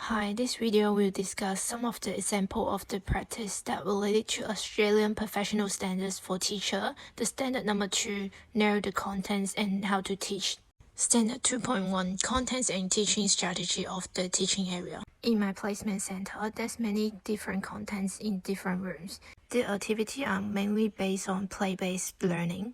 Hi, this video will discuss some of the examples of the practice that related to Australian professional standards for teacher. The standard number 2, narrow the contents and how to teach. Standard 2.1, contents and teaching strategy of the teaching area. In my placement center, there's many different contents in different rooms. The activities are mainly based on play-based learning.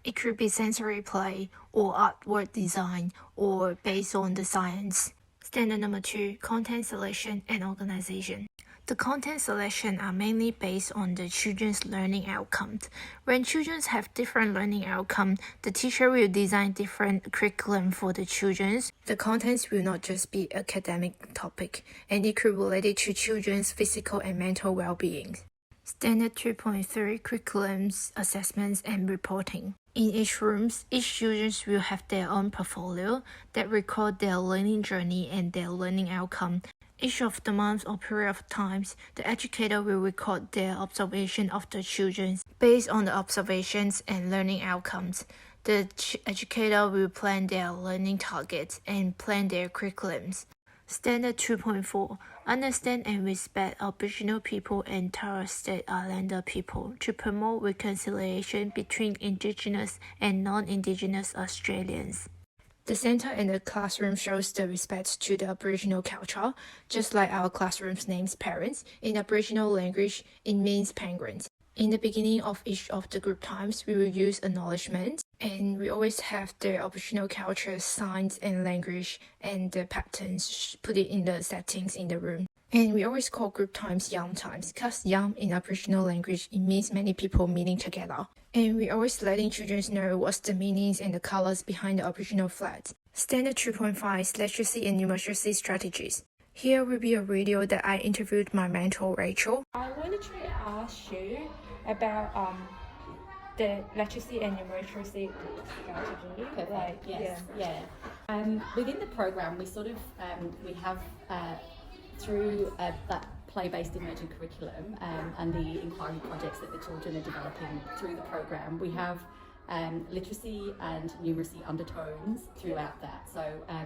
It could be sensory play or artwork design or based on the science. Standard number 2, content selection and organization. The content selection are mainly based on the children's learning outcomes. When children have different learning outcomes, the teacher will design different curriculum for the children. The contents will not just be academic topic, and it could relate to children's physical and mental well-being. Standard 2.3, curriculums, assessments, and reporting. In each room, each student will have their own portfolio that record their learning journey and their learning outcome. Each of the months or period of times, the educator will record their observation of the children. Based on the observations and learning outcomes, the educator will plan their learning targets and plan their curriculums. Standard 2.4, understand and respect Aboriginal people and Torres Strait Islander people to promote reconciliation between Indigenous and non-Indigenous Australians. The center in the classroom shows the respect to the Aboriginal culture, just like our classroom's names parents. In Aboriginal language, it means penguins. In the beginning of each of the group times, we will use acknowledgement, and we always have the Aboriginal culture, signs and language, and the patterns put it in the settings in the room. And we always call group times yam times, because yam in Aboriginal language, it means many people meeting together. And we always letting children know what's the meanings and the colors behind the Aboriginal flags. Standard 2.5, literacy and numeracy strategies. Here will be a video that I interviewed my mentor, Rachel. I wanted to ask you about the literacy and numeracy strategy. Perfect. Yes. Yeah. Within the program, we sort of we have through that play-based emerging curriculum and the inquiry projects that the children are developing through the program, we have literacy and numeracy undertones throughout that. So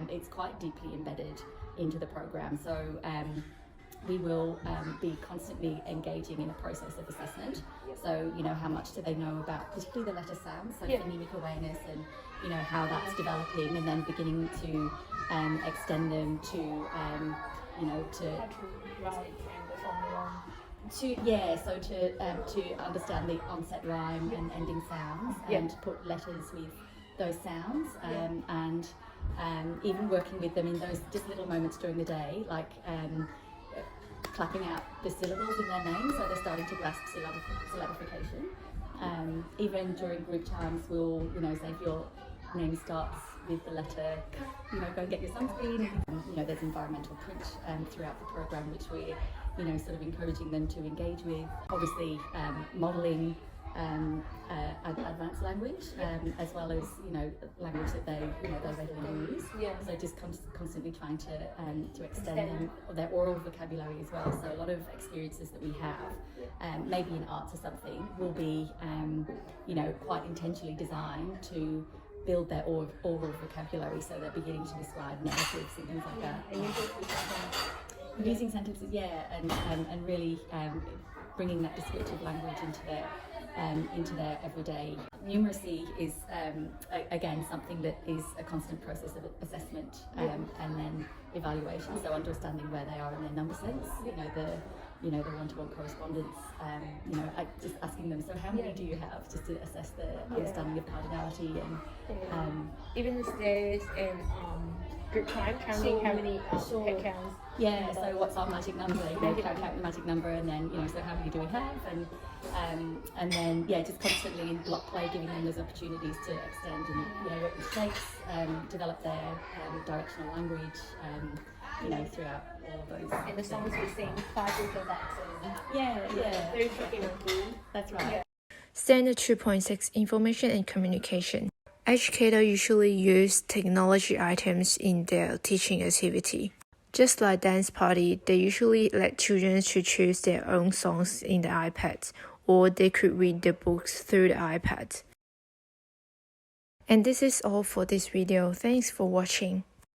it's quite deeply embedded into the program. So we will be constantly engaging in a process of assessment. So, you know, how much do they know about particularly the letter sounds, so phonemic awareness, and, you know, how that's developing, and then beginning to extend them to, you know, to understand the onset rhyme and ending sounds, and to put letters with those sounds, and even working with them in those just little moments during the day, like clapping out the syllables in their names, so they're starting to grasp syllabification. Even during group times, we'll, you know, say if your name starts with the letter, you know, go and get your sunscreen. You know, there's environmental print throughout the program, which we're, you know, sort of encouraging them to engage with. Obviously, modelling advanced language, as well as, you know, language that they readily use. So just constantly trying to extend them, their oral vocabulary as well. So a lot of experiences that we have, maybe in arts or something, will be, you know, quite intentionally designed to build their oral vocabulary, so they're beginning to describe narratives and things like that. Using sentences, and really bringing that descriptive language into their everyday. Numeracy is again something that is a constant process of assessment and then evaluation. So understanding where they are in their number sense, the one-to-one correspondence. Just asking them, so how many do you have, just to assess the understanding of cardinality, and even the stairs and group time, counting how many head counts. So what's our magic number? Count the magic number, and then, you know, so how many do we have? And then just constantly in block play, giving them those opportunities to extend and, you know, work with shapes, develop their directional language, you know, throughout all of those. And the songs we sing, 5 years of accent. Very tricky monkey. That's right. Standard 2.6, information and communication. Educators usually use technology items in their teaching activity. Just like dance party, they usually let children to choose their own songs in the iPad, or they could read the books through the iPad. And this is all for this video. Thanks for watching.